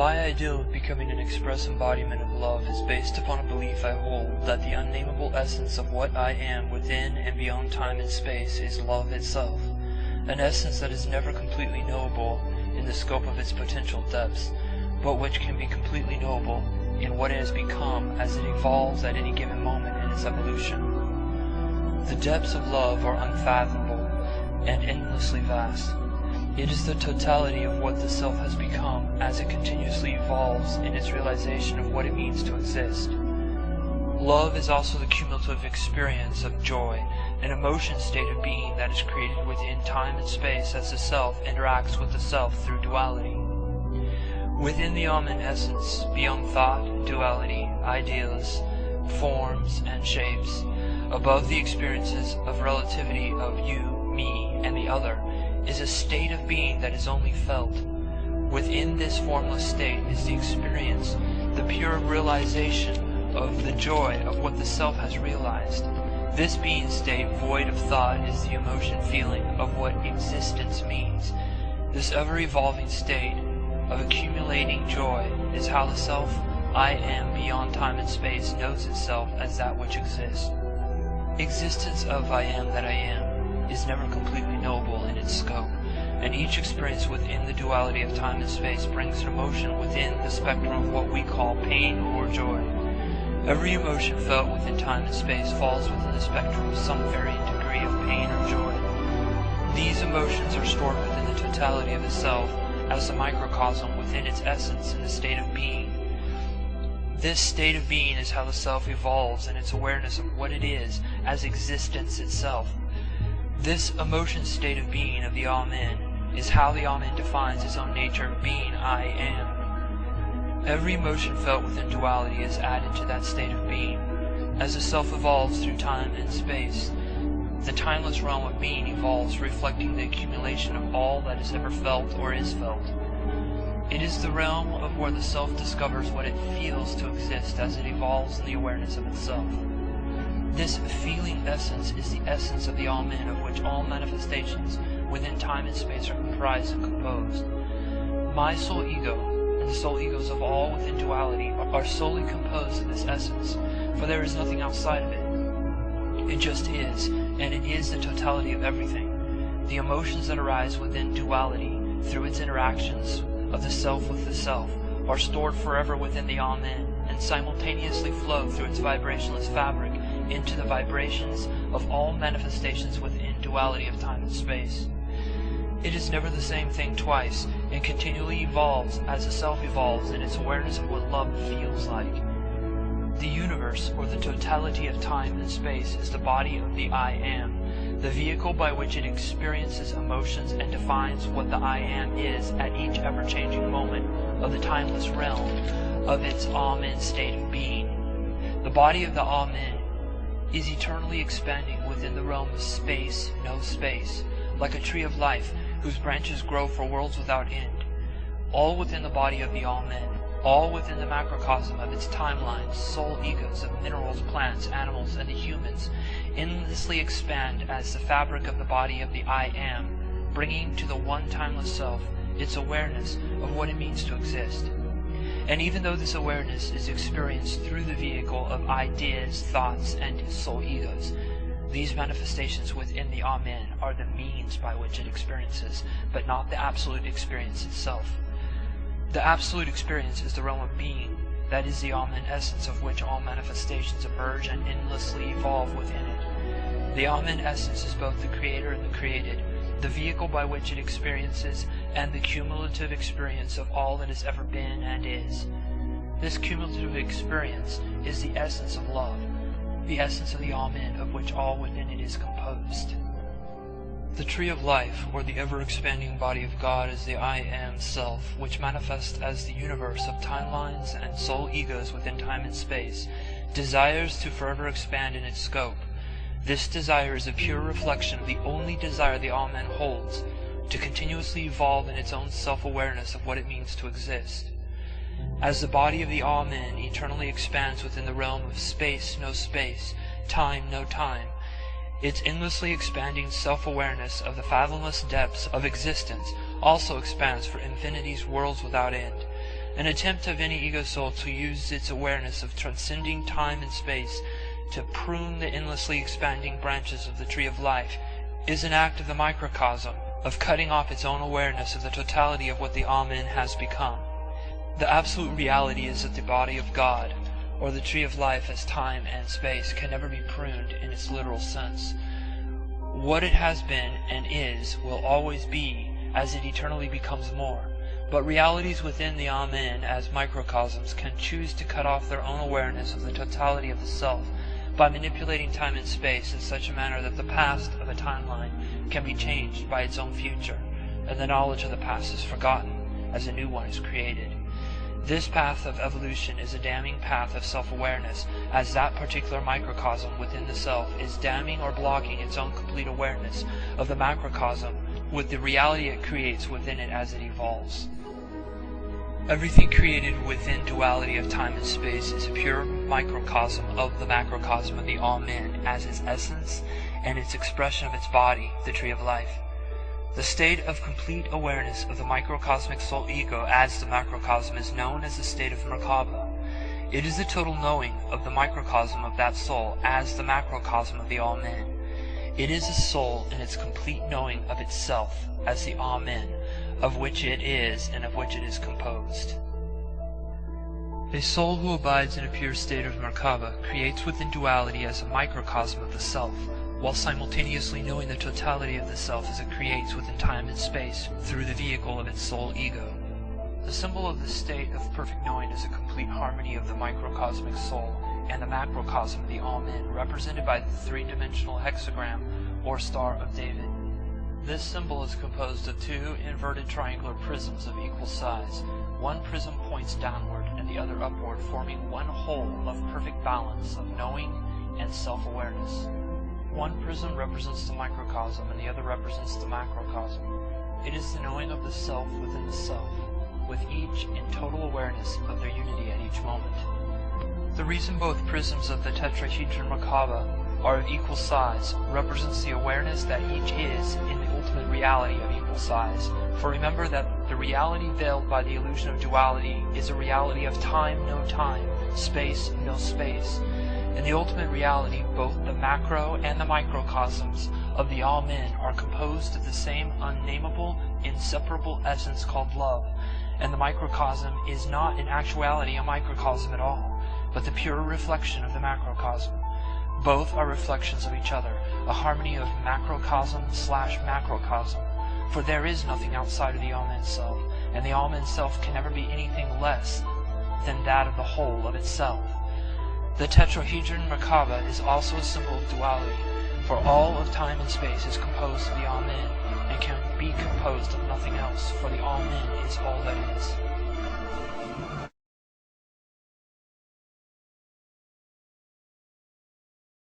My ideal of becoming an express embodiment of love is based upon a belief I hold that the unnameable essence of what I am within and beyond time and space is love itself, an essence that is never completely knowable in the scope of its potential depths, but which can be completely knowable in what it has become as it evolves at any given moment in its evolution. The depths of love are unfathomable and endlessly vast. It is the totality of what the self has become as it continuously evolves in its realization of what it means to exist. Love is also the cumulative experience of joy, an emotion state of being that is created within time and space as the self interacts with the self through duality. Within the Amen essence, beyond thought, duality, ideas, forms, and shapes, above the experiences of relativity of you, me, and the other, is a state of being that is only felt. Within this formless state is the experience, the pure realization of the joy of what the self has realized. This being state, void of thought, is the emotion feeling of what existence means. This ever-evolving state of accumulating joy is how the self, I am beyond time and space, knows itself as that which exists. Existence of I am that I am is never completely knowable in its scope, and each experience within the duality of time and space brings an emotion within the spectrum of what we call pain or joy. Every emotion felt within time and space falls within the spectrum of some varying degree of pain or joy. These emotions are stored within the totality of the self as a microcosm within its essence in the state of being. This state of being is how the self evolves in its awareness of what it is as existence itself. This emotion state of being of the Amen is how the Amen defines its own nature of being I am. Every emotion felt within duality is added to that state of being. As the self evolves through time and space, the timeless realm of being evolves, reflecting the accumulation of all that is ever felt or is felt. It is the realm of where the self discovers what it feels to exist as it evolves in the awareness of itself. This feeling essence is the essence of the Amen, of which all manifestations within time and space are comprised and composed. My soul ego and the soul egos of all within duality are solely composed of this essence, for there is nothing outside of it. It just is, and it is the totality of everything. The emotions that arise within duality through its interactions of the self with the self are stored forever within the Amen and simultaneously flow through its vibrationless fabric into the vibrations of all manifestations within duality of time and space. It is never the same thing twice, and continually evolves as the self evolves in its awareness of what love feels like. The universe, or the totality of time and space, is the body of the I Am, the vehicle by which it experiences emotions and defines what the I Am is at each ever-changing moment of the timeless realm of its Amen state of being. The body of the Amen is eternally expanding within the realm of space, no space, like a tree of life whose branches grow for worlds without end. All within the body of the Amen, all within the macrocosm of its timelines, soul egos of minerals, plants, animals, and the humans, endlessly expand as the fabric of the body of the I Am, bringing to the one timeless self its awareness of what it means to exist. And even though this awareness is experienced through the vehicle of ideas, thoughts, and soul egos, these manifestations within the Amen are the means by which it experiences, but not the absolute experience itself. The absolute experience is the realm of being, that is the Amen essence of which all manifestations emerge and endlessly evolve within it. The Amen essence is both the creator and the created, the vehicle by which it experiences, and the cumulative experience of all that has ever been and is. This cumulative experience is the essence of love, the essence of the Amen of which all within it is composed. The tree of life, or the ever-expanding body of God, is the I Am Self, which manifests as the universe of timelines and soul egos within time and space, desires to forever expand in its scope. This desire is a pure reflection of the only desire the Amen holds, to continuously evolve in its own self-awareness of what it means to exist. As the body of the Amen eternally expands within the realm of space, no space, time, no time, its endlessly expanding self-awareness of the fathomless depths of existence also expands for infinity's worlds without end, An attempt of any ego soul to use its awareness of transcending time and space to prune the endlessly expanding branches of the tree of life is an act of the microcosm, of cutting off its own awareness of the totality of what the Amen has become. The absolute reality is that the body of God, or the tree of life as time and space, can never be pruned in its literal sense. What it has been and is will always be as it eternally becomes more. But realities within the Amen as microcosms can choose to cut off their own awareness of the totality of the self by manipulating time and space in such a manner that the past of a timeline can be changed by its own future, and the knowledge of the past is forgotten as a new one is created. This path of evolution is a damning path of self-awareness, as that particular microcosm within the self is damming or blocking its own complete awareness of the macrocosm with the reality it creates within it as it evolves. Everything created within duality of time and space is a pure microcosm of the macrocosm of the Amen as its essence and its expression of its body, the tree of life. The state of complete awareness of the microcosmic soul ego as the macrocosm is known as the state of Merkaba. It is the total knowing of the microcosm of that soul as the macrocosm of the Amen. It is a soul in its complete knowing of itself as the Amen, of which it is and of which it is composed. A soul who abides in a pure state of Merkaba creates within duality as a microcosm of the self, while simultaneously knowing the totality of the self as it creates within time and space through the vehicle of its soul ego. The symbol of the state of perfect knowing is a complete harmony of the microcosmic soul and the macrocosm of the Amen, represented by the three-dimensional hexagram or Star of David. This symbol is composed of two inverted triangular prisms of equal size. One prism points downward and the other upward, forming one whole of perfect balance of knowing and self-awareness. One prism represents the microcosm and the other represents the macrocosm. It is the knowing of the self within the self, with each in total awareness of their unity at each moment. The reason both prisms of the tetrahedron Merkaba are of equal size represents the awareness that each is in the ultimate reality of equal size. For remember that the reality veiled by the illusion of duality is a reality of time, no time, space, no space. In the ultimate reality, both the macro and the microcosms of the Amen are composed of the same unnameable, inseparable essence called love, and the microcosm is not in actuality a microcosm at all, but the pure reflection of the macrocosm. Both are reflections of each other, a harmony of macrocosm/macrocosm, for there is nothing outside of the Amen self, and the Amen self can never be anything less than that of the whole of itself. The tetrahedron Merkaba is also a symbol of duality, for all of time and space is composed of the Amen, and can be composed of nothing else, for the Amen is all that is.